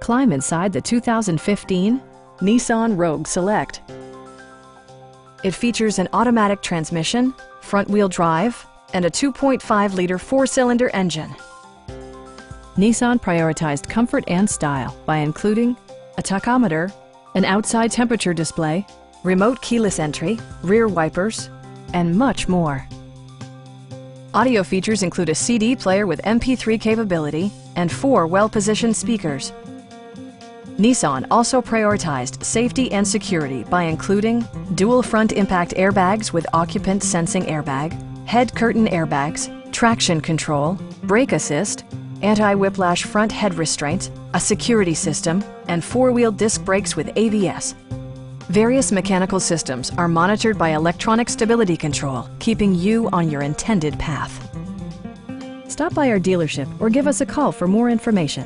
Climb inside the 2015 Nissan Rogue Select. It features an automatic transmission, front-wheel drive, and a 2.5-liter four-cylinder engine. Nissan prioritized comfort and style by including a tachometer, an outside temperature display, remote keyless entry, rear wipers, and much more. Audio features include a CD player with MP3 capability and 4 well-positioned speakers. Nissan also prioritized safety and security by including dual front impact airbags with occupant sensing airbag, head curtain airbags, traction control, brake assist, anti-whiplash front head restraints, a security system, and 4-wheel disc brakes with ABS. Various mechanical systems are monitored by electronic stability control, keeping you on your intended path. Stop by our dealership or give us a call for more information.